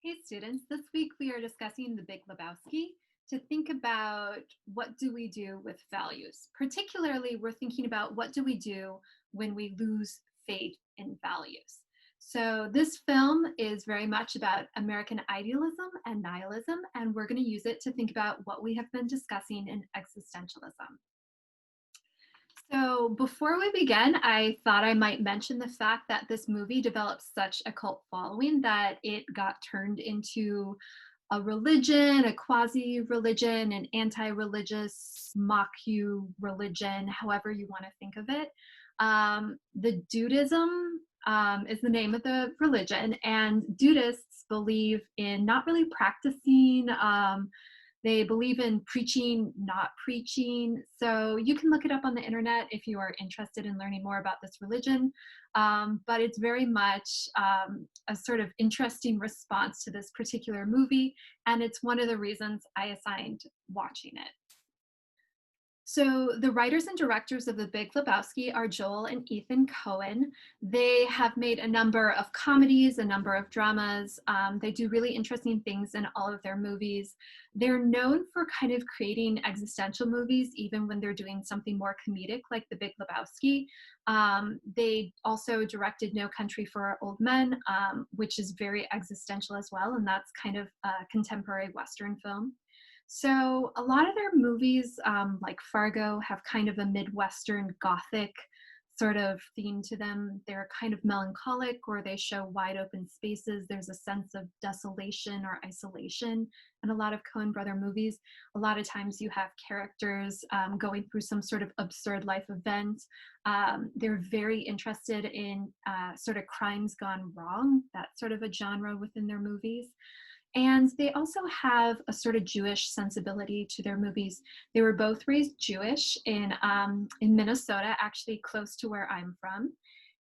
Hey students, this week we are discussing the Big Lebowski to think about what do we do with values. Particularly, we're thinking about what do we do when we lose faith in values. So this film is very much about American idealism and nihilism, and we're going to use it to think about what we have been discussing in existentialism. So before we begin, I thought I might mention the fact that this movie developed such a cult following that it got turned into a religion, a quasi-religion, an anti-religious mock-you religion, however you want to think of it. The Dudism is the name of the religion, and Dudists believe in not really practicing. They believe in preaching, not preaching. So you can look it up on the internet if you are interested in learning more about this religion. But it's very much a sort of interesting response to this particular movie. And it's one of the reasons I assigned watching it. So the writers and directors of The Big Lebowski are Joel and Ethan Coen. They have made a number of comedies, a number of dramas. They do really interesting things in all of their movies. They're known for kind of creating existential movies, even when they're doing something more comedic, like The Big Lebowski. They also directed No Country for Old Men, which is very existential as well, and that's kind of a contemporary Western film. So a lot of their movies, like Fargo, have kind of a Midwestern Gothic sort of theme to them. They're kind of melancholic, or they show wide open spaces. There's a sense of desolation or isolation in a lot of Coen brother movies. A lot of times you have characters going through some sort of absurd life event. They're very interested in sort of crimes gone wrong, that sort of a genre within their movies. And they also have a sort of Jewish sensibility to their movies. They were both raised Jewish in Minnesota, actually close to where I'm from.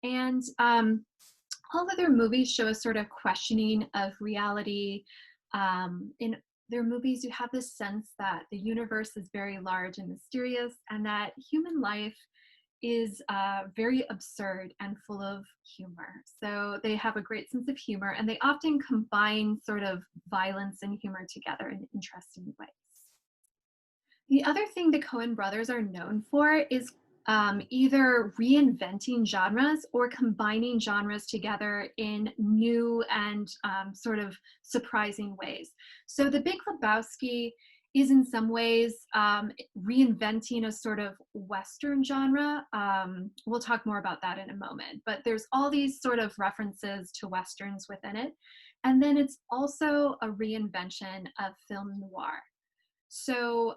And all of their movies show a sort of questioning of reality. In their movies, you have this sense that the universe is very large and mysterious, and that human life is very absurd and full of humor. So they have a great sense of humor, and they often combine sort of violence and humor together in interesting ways. The other thing the Coen brothers are known for is either reinventing genres or combining genres together in new and sort of surprising ways. So The Big Lebowski is in some ways reinventing a sort of Western genre. We'll talk more about that in a moment, but there's all these sort of references to Westerns within it. And then it's also a reinvention of film noir. So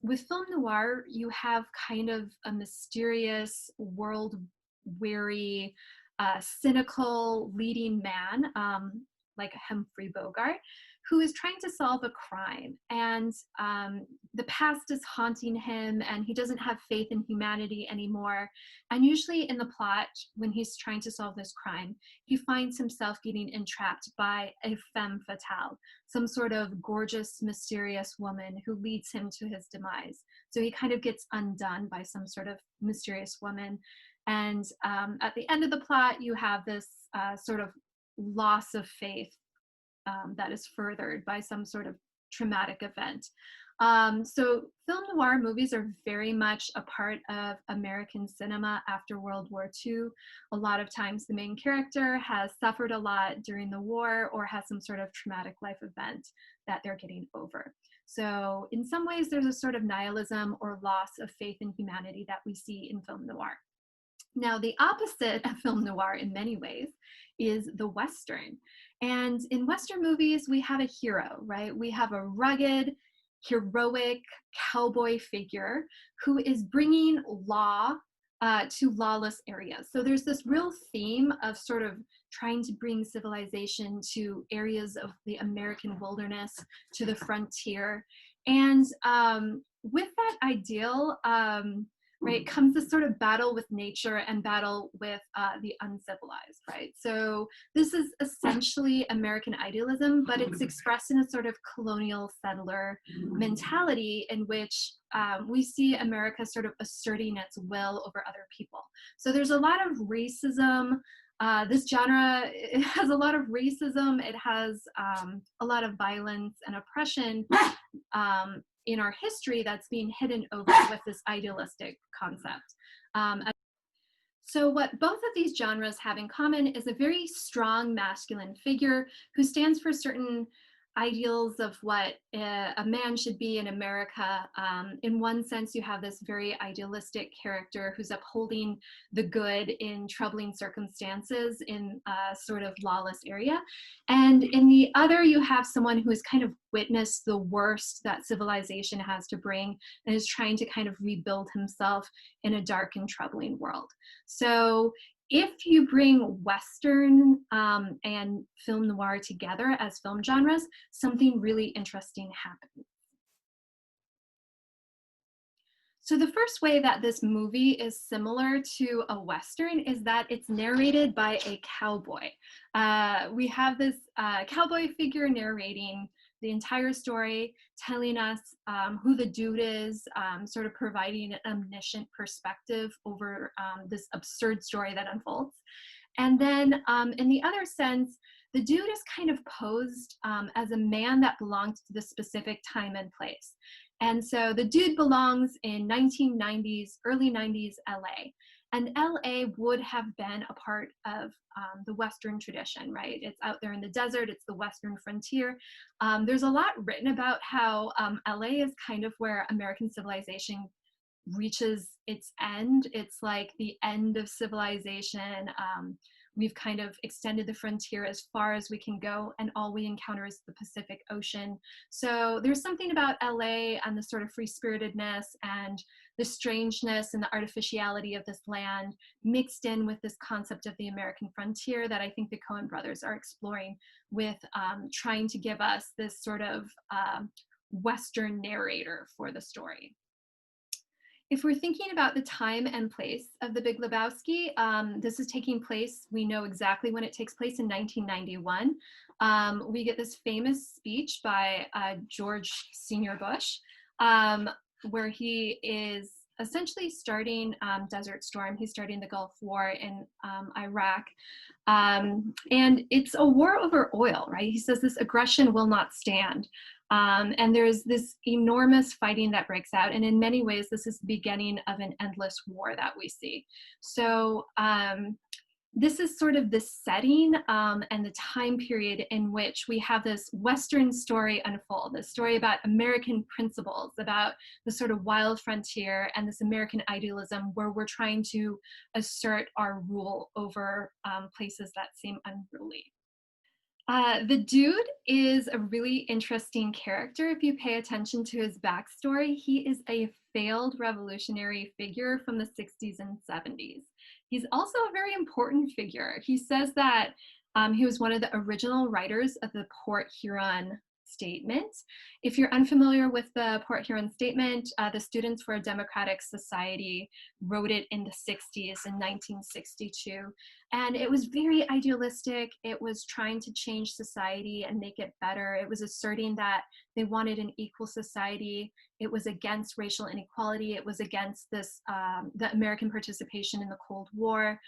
with film noir, you have kind of a mysterious, world-weary, cynical leading man, like Humphrey Bogart, who is trying to solve a crime. And the past is haunting him, and he doesn't have faith in humanity anymore. And usually in the plot, when he's trying to solve this crime, he finds himself getting entrapped by a femme fatale, some sort of gorgeous, mysterious woman who leads him to his demise. So he kind of gets undone by some sort of mysterious woman. And at the end of the plot, you have this sort of loss of faith that is furthered by some sort of traumatic event. So film noir movies are very much a part of American cinema after World War II. A lot of times the main character has suffered a lot during the war or has some sort of traumatic life event that they're getting over. So in some ways there's a sort of nihilism or loss of faith in humanity that we see in film noir. Now, the opposite of film noir in many ways is the Western. And in Western movies, we have a hero, right? We have a rugged, heroic cowboy figure who is bringing law to lawless areas. So there's this real theme of sort of trying to bring civilization to areas of the American wilderness, to the frontier. And with that ideal, right, comes this sort of battle with nature and battle with the uncivilized, right? So this is essentially American idealism, but it's expressed in a sort of colonial settler mentality in which we see America sort of asserting its will over other people. So there's a lot of racism, This genre, it has a lot of racism. It has a lot of violence and oppression in our history that's being hidden over with this idealistic concept. Um, so what both of these genres have in common is a very strong masculine figure who stands for certain ideals of what a man should be in America. In one sense, you have this very idealistic character who's upholding the good in troubling circumstances in a sort of lawless area. And in the other, you have someone who has kind of witnessed the worst that civilization has to bring and is trying to kind of rebuild himself in a dark and troubling world. So if you bring Western and film noir together as film genres, something really interesting happens. So the first way that this movie is similar to a Western is that it's narrated by a cowboy. We have this cowboy figure narrating the entire story, telling us who the dude is, sort of providing an omniscient perspective over this absurd story that unfolds. And then in the other sense, the dude is kind of posed as a man that belongs to the specific time and place. And so the dude belongs in 1990s, early 90s LA. And LA would have been a part of the Western tradition, right? It's out there in the desert, it's the Western frontier. There's a lot written about how LA is kind of where American civilization reaches its end. It's like the end of civilization. We've kind of extended the frontier as far as we can go, and all we encounter is the Pacific Ocean. So there's something about LA and the sort of free-spiritedness and the strangeness and the artificiality of this land mixed in with this concept of the American frontier that I think the Coen brothers are exploring with trying to give us this sort of Western narrator for the story. If we're thinking about the time and place of the Big Lebowski, this is taking place, we know exactly when it takes place, in 1991. We get this famous speech by George Senior Bush, where he is essentially starting Desert Storm. He's starting the Gulf War in Iraq. And it's a war over oil, right? He says this aggression will not stand. And there's this enormous fighting that breaks out. And in many ways, this is the beginning of an endless war that we see. So this is sort of the setting and the time period in which we have this Western story unfold, this story about American principles, about the sort of wild frontier and this American idealism where we're trying to assert our rule over places that seem unruly. The dude is a really interesting character if you pay attention to his backstory. He is a failed revolutionary figure from the 60s and 70s. He's also a very important figure. He says that he was one of the original writers of the Port Huron Statement. If you're unfamiliar with the Port Huron Statement, the Students for a Democratic Society wrote it in the 60s in 1962. And it was very idealistic. It was trying to change society and make it better. It was asserting that they wanted an equal society. It was against racial inequality. It was against this, the American participation in the Cold War.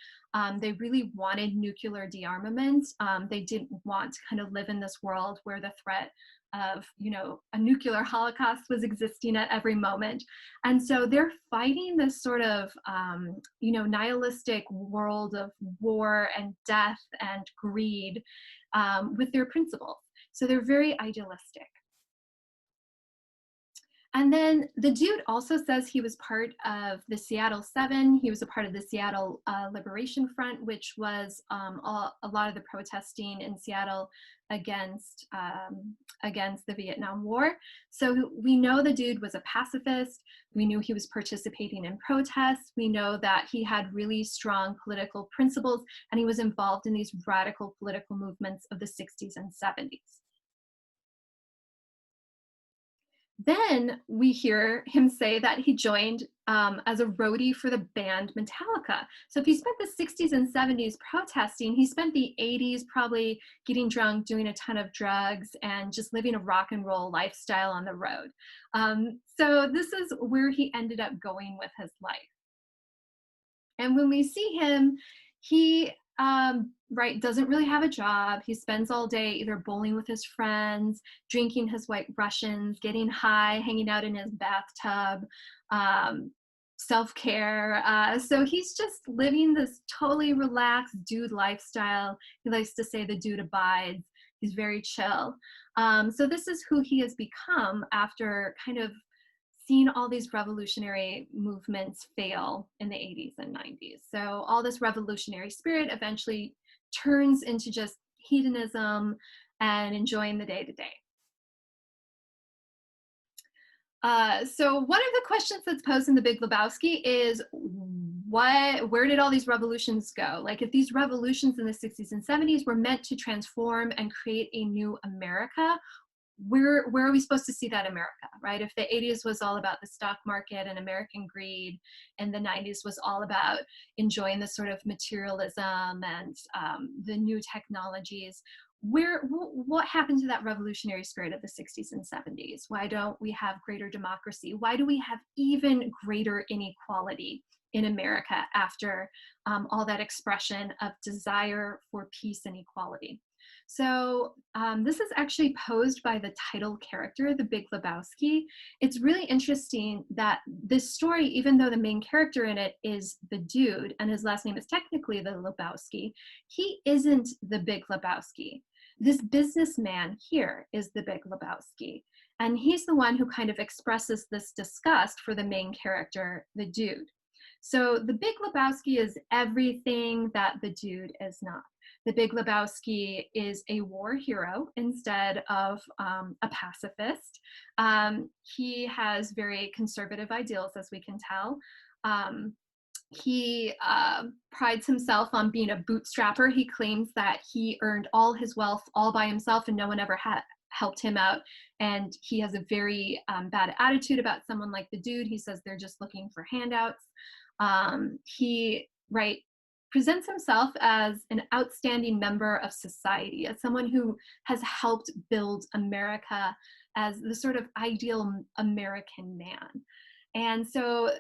They really wanted nuclear dearmament. They didn't want to kind of live in this world where the threat of, you know, a nuclear holocaust was existing at every moment. And so they're fighting this sort of, you know, nihilistic world of war and death and greed with their principles. So they're very idealistic. And then the dude also says he was part of the Seattle Seven. He was a part of the Seattle Liberation Front, which was a lot of the protesting in Seattle against the Vietnam War. So we know the dude was a pacifist. We knew he was participating in protests. We know that he had really strong political principles, and he was involved in these radical political movements of the 60s and 70s. Then we hear him say that he joined as a roadie for the band Metallica. So if he spent the 60s and 70s protesting, he spent the 80s probably getting drunk, doing a ton of drugs, and just living a rock and roll lifestyle on the road. So this is where he ended up going with his life. And when we see him, he Right, doesn't really have a job. He spends all day either bowling with his friends, drinking his white Russians, getting high, hanging out in his bathtub, um, self-care. So he's just living this totally relaxed dude lifestyle. He likes to say the dude abides. He's very chill. So this is who he has become after kind of seen all these revolutionary movements fail in the 80s and 90s. So all this revolutionary spirit eventually turns into just hedonism and enjoying the day to day. So one of the questions that's posed in The Big Lebowski is where did all these revolutions go? Like if these revolutions in the 60s and 70s were meant to transform and create a new America, where are we supposed to see that America, right? If the 80s was all about the stock market and American greed, and the 90s was all about enjoying the sort of materialism and the new technologies, what happened to that revolutionary spirit of the 60s and 70s? Why don't we have greater democracy? Why do we have even greater inequality in America after all that expression of desire for peace and equality? So this is actually posed by the title character, the Big Lebowski. It's really interesting that this story, even though the main character in it is the dude and his last name is technically the Lebowski, he isn't the Big Lebowski. This businessman here is the Big Lebowski. And he's the one who kind of expresses this disgust for the main character, the dude. So the Big Lebowski is everything that the dude is not. The Big Lebowski is a war hero instead of a pacifist. He has very conservative ideals, as we can tell. He prides himself on being a bootstrapper. He claims that he earned all his wealth all by himself and no one ever helped him out. And he has a very bad attitude about someone like the dude. He says they're just looking for handouts. He presents himself as an outstanding member of society, as someone who has helped build America as the sort of ideal American man. And so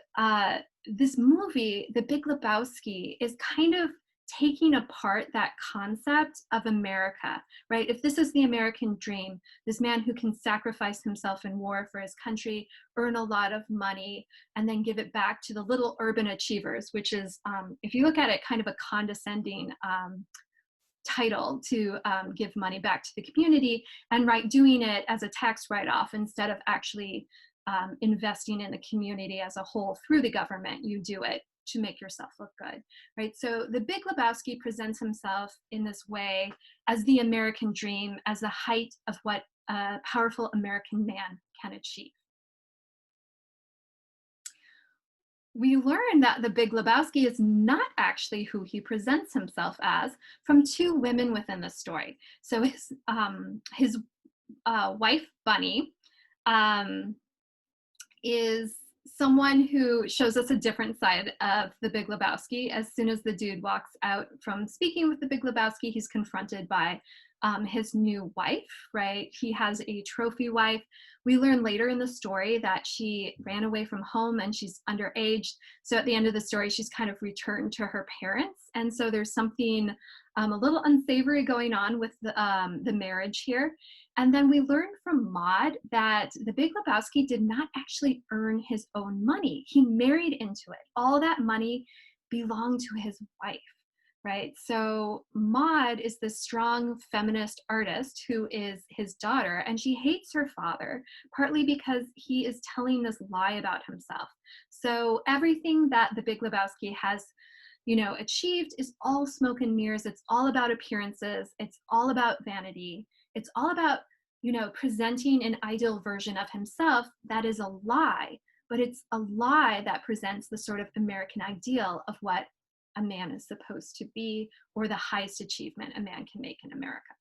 this movie, The Big Lebowski, is kind of taking apart that concept of America, right? If this is the American dream, this man who can sacrifice himself in war for his country, earn a lot of money, and then give it back to the little urban achievers, which is, if you look at it, kind of a condescending title to give money back to the community, and doing it as a tax write-off instead of actually investing in the community as a whole through the government. You do it to make yourself look good, right? So the Big Lebowski presents himself in this way as the American dream, as the height of what a powerful American man can achieve. We learn that the Big Lebowski is not actually who he presents himself as from two women within the story. So his wife, Bunny, is someone who shows us a different side of the Big Lebowski. As soon as the dude walks out from speaking with the Big Lebowski, he's confronted by his new wife, right? He has a trophy wife. We learn later in the story that she ran away from home and she's underage. So at the end of the story, she's kind of returned to her parents. And so there's something a little unsavory going on with the marriage here. And then we learned from Maude that the Big Lebowski did not actually earn his own money. He married into it. All that money belonged to his wife, right? So Maude is this strong feminist artist who is his daughter, and she hates her father, partly because he is telling this lie about himself. So everything that the Big Lebowski has achieved is all smoke and mirrors. It's all about appearances. It's all about vanity. It's all about, presenting an ideal version of himself that is a lie, but it's a lie that presents the sort of American ideal of what a man is supposed to be, or the highest achievement a man can make in America.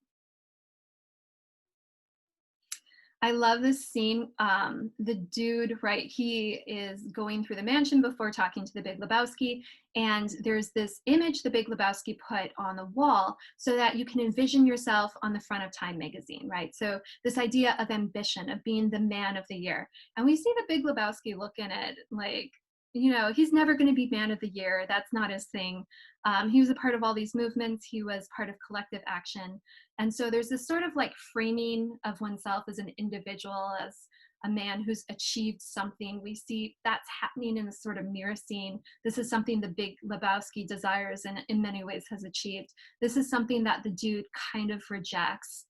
I love this scene. The dude, right, he is going through the mansion before talking to the Big Lebowski, and there's this image the Big Lebowski put on the wall so that you can envision yourself on the front of Time magazine, right? So this idea of ambition, of being the man of the year. And we see the Big Lebowski looking at like, he's never going to be man of the year. That's not his thing. He was a part of all these movements. He was part of collective action. And so there's this sort of like framing of oneself as an individual, as a man who's achieved something. We see that's happening in this sort of mirror scene. This is something the Big Lebowski desires and in many ways has achieved. This is something that the dude kind of rejects.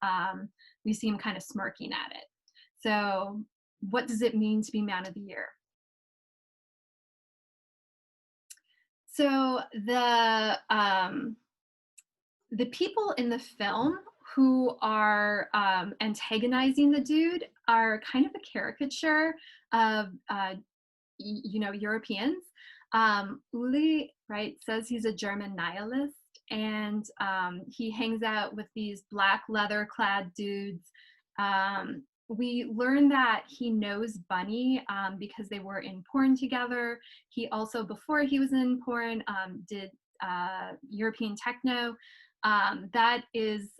We see him kind of smirking at it. So what does it mean to be man of the year? So the people in the film who are antagonizing the dude are kind of a caricature of Europeans. Uli, right, says he's a German nihilist, and he hangs out with these black leather clad dudes. We learn that he knows Bunny because they were in porn together. He also, before he was in porn, did European techno. That is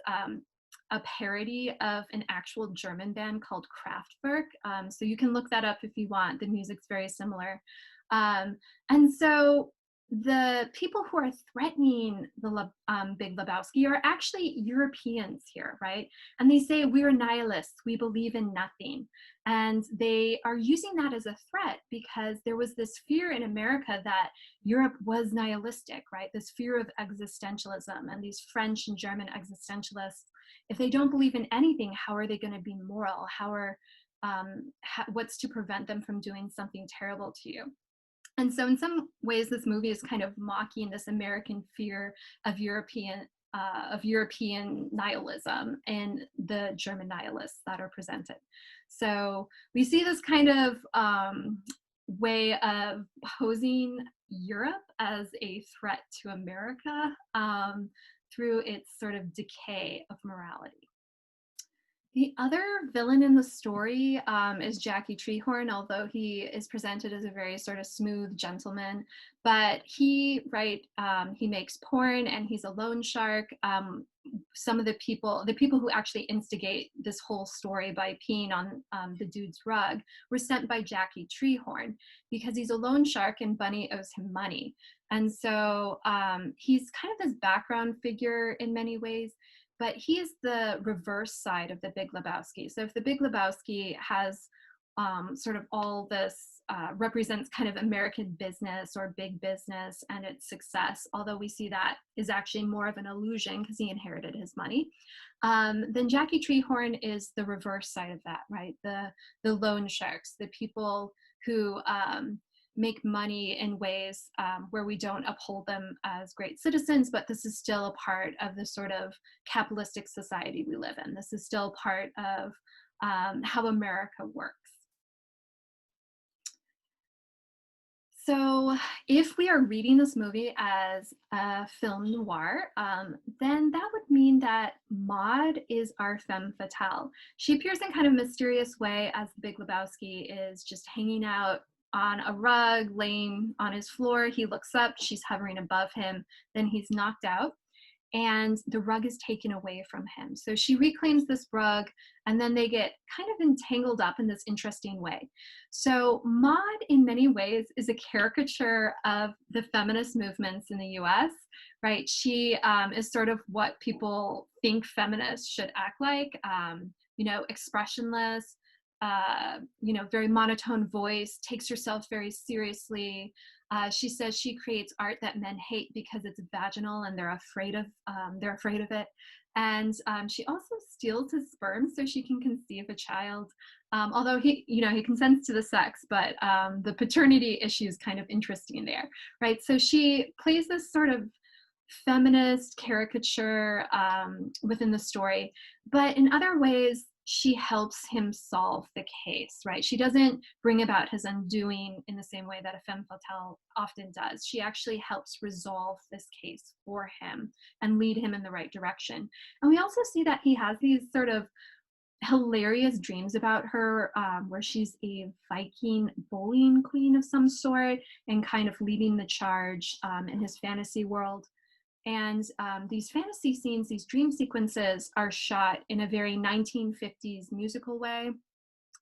a parody of an actual German band called Kraftwerk. So you can look that up if you want. The music's very similar. And so the people who are threatening the Big Lebowski are actually Europeans here, right? And they say, we're nihilists, we believe in nothing. And they are using that as a threat because there was this fear in America that Europe was nihilistic, right? This fear of existentialism, and these French and German existentialists, if they don't believe in anything, how are they going to be moral? What's to prevent them from doing something terrible to you? And so in some ways, this movie is kind of mocking this American fear of European nihilism and the German nihilists that are presented. So we see this kind of way of posing Europe as a threat to America through its sort of decay of morality. The other villain in the story is Jackie Treehorn, although he is presented as a very sort of smooth gentleman. But he makes porn and he's a loan shark. Some of the people who actually instigate this whole story by peeing on the dude's rug were sent by Jackie Treehorn because he's a loan shark and Bunny owes him money. And so he's kind of this background figure in many ways. But he is the reverse side of the Big Lebowski. So if the Big Lebowski has sort of all this, represents kind of American business or big business and its success, although we see that is actually more of an illusion because he inherited his money, then Jackie Treehorn is the reverse side of that, right? The loan sharks, the people who make money in ways where we don't uphold them as great citizens, but this is still a part of the sort of capitalistic society we live in. This is still part of how America works. So if we are reading this movie as a film noir, then that would mean that Maud is our femme fatale. She appears in kind of a mysterious way as the Big Lebowski is just hanging out on a rug, laying on his floor. He looks up, she's hovering above him, then he's knocked out and the rug is taken away from him. So she reclaims this rug and then they get kind of entangled up in this interesting way. So Maud, in many ways, is a caricature of the feminist movements in the US, right? She is sort of what people think feminists should act like, expressionless, very monotone voice, takes herself very seriously. She says she creates art that men hate because it's vaginal and they're afraid of it. And she also steals his sperm so she can conceive a child. Although he consents to the sex, but the paternity issue is kind of interesting there, right? So she plays this sort of feminist caricature within the story, but in other ways, she helps him solve the case, right? She doesn't bring about his undoing in the same way that a femme fatale often does. She actually helps resolve this case for him and lead him in the right direction. And we also see that he has these sort of hilarious dreams about her, where she's a Viking bullying queen of some sort and kind of leading the charge in his fantasy world. And these fantasy scenes, these dream sequences are shot in a very 1950s musical way.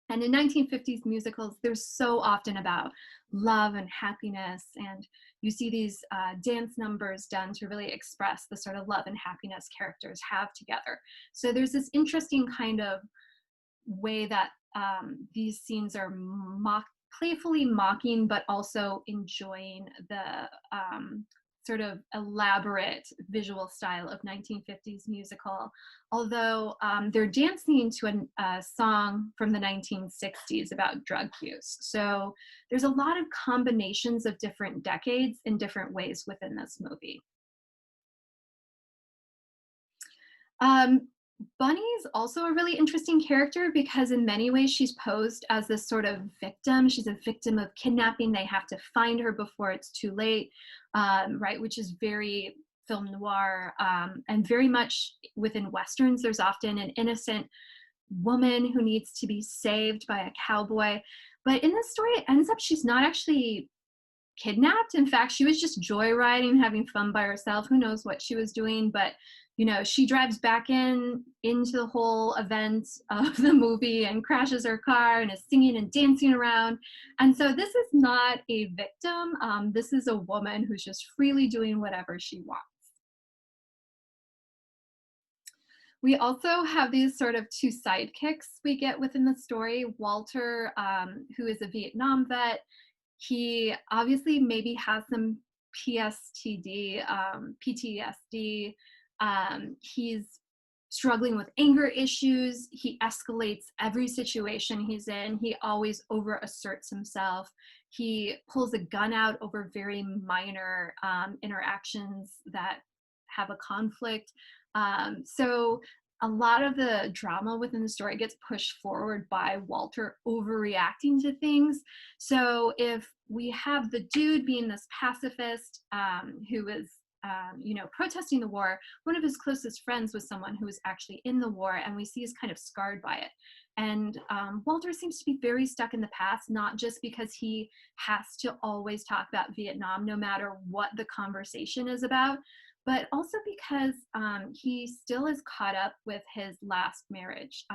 And in 1950s musicals, they're so often about love and happiness. And you see these dance numbers done to really express the sort of love and happiness characters have together. So there's this interesting kind of way that these scenes are playfully mocking, but also enjoying the sort of elaborate visual style of 1950s musical. Although they're dancing to a song from the 1960s about drug use. So there's a lot of combinations of different decades in different ways within this movie. Um, Bunny is also a really interesting character because in many ways she's posed as this sort of victim. She's a victim of kidnapping. They have to find her before it's too late, right? Which is very film noir, and very much within Westerns. There's often an innocent woman who needs to be saved by a cowboy. But in this story, it ends up she's not actually kidnapped. In fact, she was just joyriding, having fun by herself. Who knows what she was doing, but she drives back into the whole event of the movie and crashes her car and is singing and dancing around. And so this is not a victim. This is a woman who's just freely doing whatever she wants. We also have these sort of two sidekicks we get within the story. Walter, who is a Vietnam vet, he obviously maybe has some PTSD. He's struggling with anger issues. He escalates every situation he's in. He always over asserts himself. He pulls a gun out over very minor interactions that have a conflict. So a lot of the drama within the story gets pushed forward by Walter overreacting to things. So if we have the dude being this pacifist who is protesting the war, one of his closest friends was someone who was actually in the war, and we see he's kind of scarred by it. And Walter seems to be very stuck in the past, not just because he has to always talk about Vietnam, no matter what the conversation is about, but also because he still is caught up with his last marriage.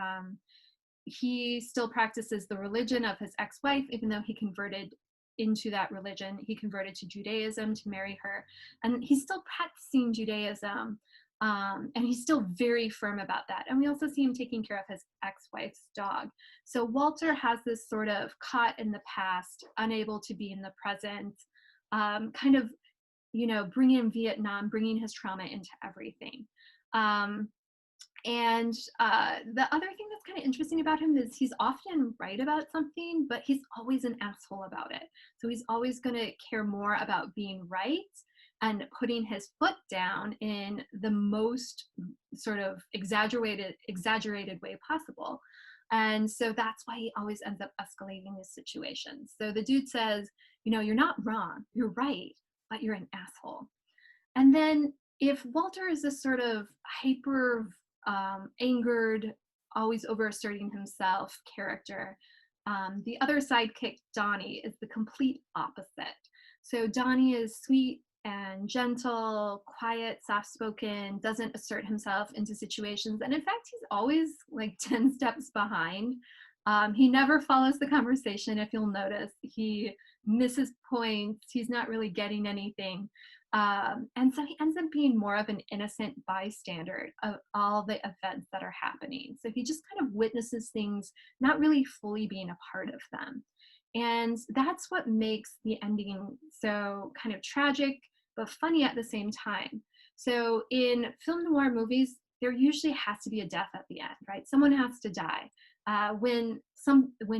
He still practices the religion of his ex-wife, even though he converted into that religion. He converted to Judaism to marry her, and he's still practicing Judaism, and he's still very firm about that. And we also see him taking care of his ex-wife's dog. So Walter has this sort of caught in the past, unable to be in the present, kind of bringing Vietnam, bringing his trauma into everything. And the other thing that's kind of interesting about him is he's often right about something, but he's always an asshole about it. So he's always going to care more about being right and putting his foot down in the most sort of exaggerated way possible. And so that's why he always ends up escalating his situations. So the dude says, you're not wrong, you're right, but you're an asshole. And then if Walter is this sort of hyper angered, always overasserting himself character, the other sidekick, Donnie, is the complete opposite. So Donnie is sweet and gentle, quiet, soft-spoken, doesn't assert himself into situations. And in fact, he's always like 10 steps behind. He never follows the conversation, if you'll notice. He misses points. He's not really getting anything. And so he ends up being more of an innocent bystander of all the events that are happening. So he just kind of witnesses things, not really fully being a part of them. And that's what makes the ending so kind of tragic, but funny at the same time. So in film noir movies, there usually has to be a death at the end, right? Someone has to die. When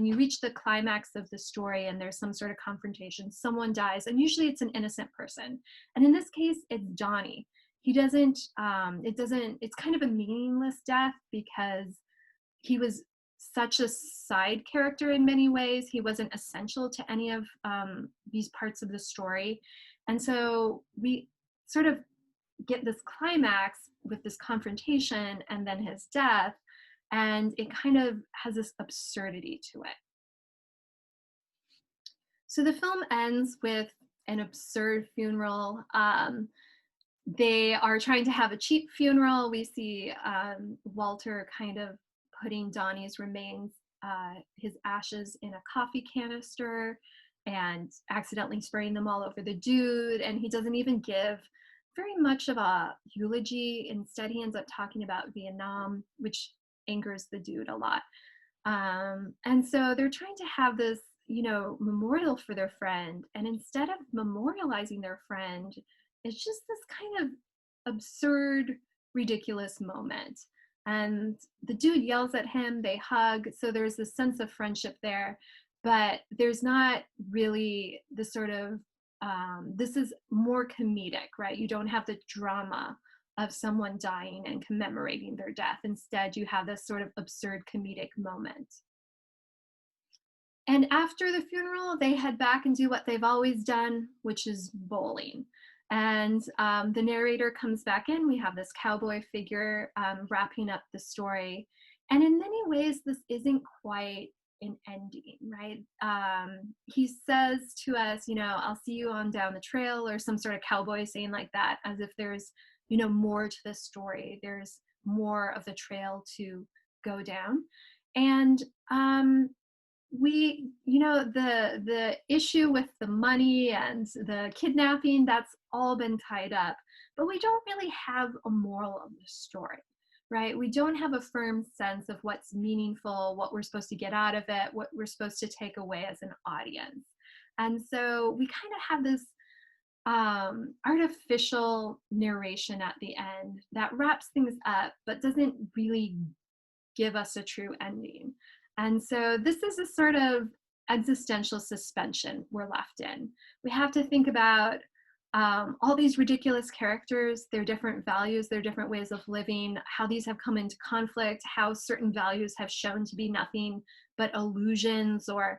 you reach the climax of the story and there's some sort of confrontation, someone dies, and usually it's an innocent person. And in this case, it's Johnny. It's kind of a meaningless death because he was such a side character in many ways. He wasn't essential to any of these parts of the story. And so we sort of get this climax with this confrontation and then his death, and it kind of has this absurdity to it. So the film ends with an absurd funeral. They are trying to have a cheap funeral. We see Walter kind of putting Donnie's remains his ashes in a coffee canister and accidentally spraying them all over the dude. And he doesn't even give very much of a eulogy. Instead, he ends up talking about Vietnam, which angers the dude a lot. And so they're trying to have this, memorial for their friend. And instead of memorializing their friend, it's just this kind of absurd, ridiculous moment. And the dude yells at him, they hug. So there's this sense of friendship there, but there's not really the sort of, this is more comedic, right? You don't have the drama of someone dying and commemorating their death. Instead, you have this sort of absurd comedic moment. And after the funeral, they head back and do what they've always done, which is bowling. And the narrator comes back in. We have this cowboy figure wrapping up the story. And in many ways, this isn't quite an ending, right? He says to us, I'll see you on down the trail, or some sort of cowboy saying like that, as if there's, more to the story. There's more of the trail to go down. And the issue with the money and the kidnapping, that's all been tied up, but we don't really have a moral of the story, right? We don't have a firm sense of what's meaningful, what we're supposed to get out of it, what we're supposed to take away as an audience. And so we kind of have this artificial narration at the end that wraps things up but doesn't really give us a true ending. And so this is a sort of existential suspension we're left in. We have to think about all these ridiculous characters, their different values, their different ways of living, how these have come into conflict, how certain values have shown to be nothing but illusions, or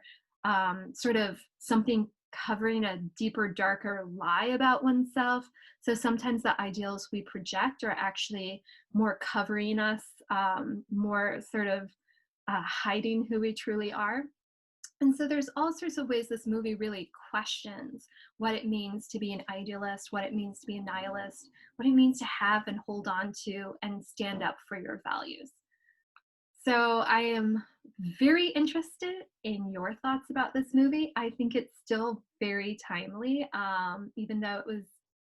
sort of something covering a deeper, darker lie about oneself. So sometimes the ideals we project are actually more covering us, more sort of hiding who we truly are. And so there's all sorts of ways this movie really questions what it means to be an idealist, what it means to be a nihilist, what it means to have and hold on to and stand up for your values. So I am very interested in your thoughts about this movie. I think it's still very timely, even though it was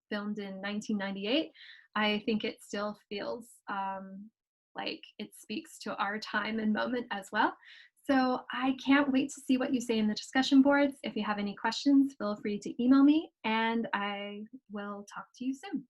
filmed in 1998. I think it still feels like it speaks to our time and moment as well. So I can't wait to see what you say in the discussion boards. If you have any questions, feel free to email me, and I will talk to you soon.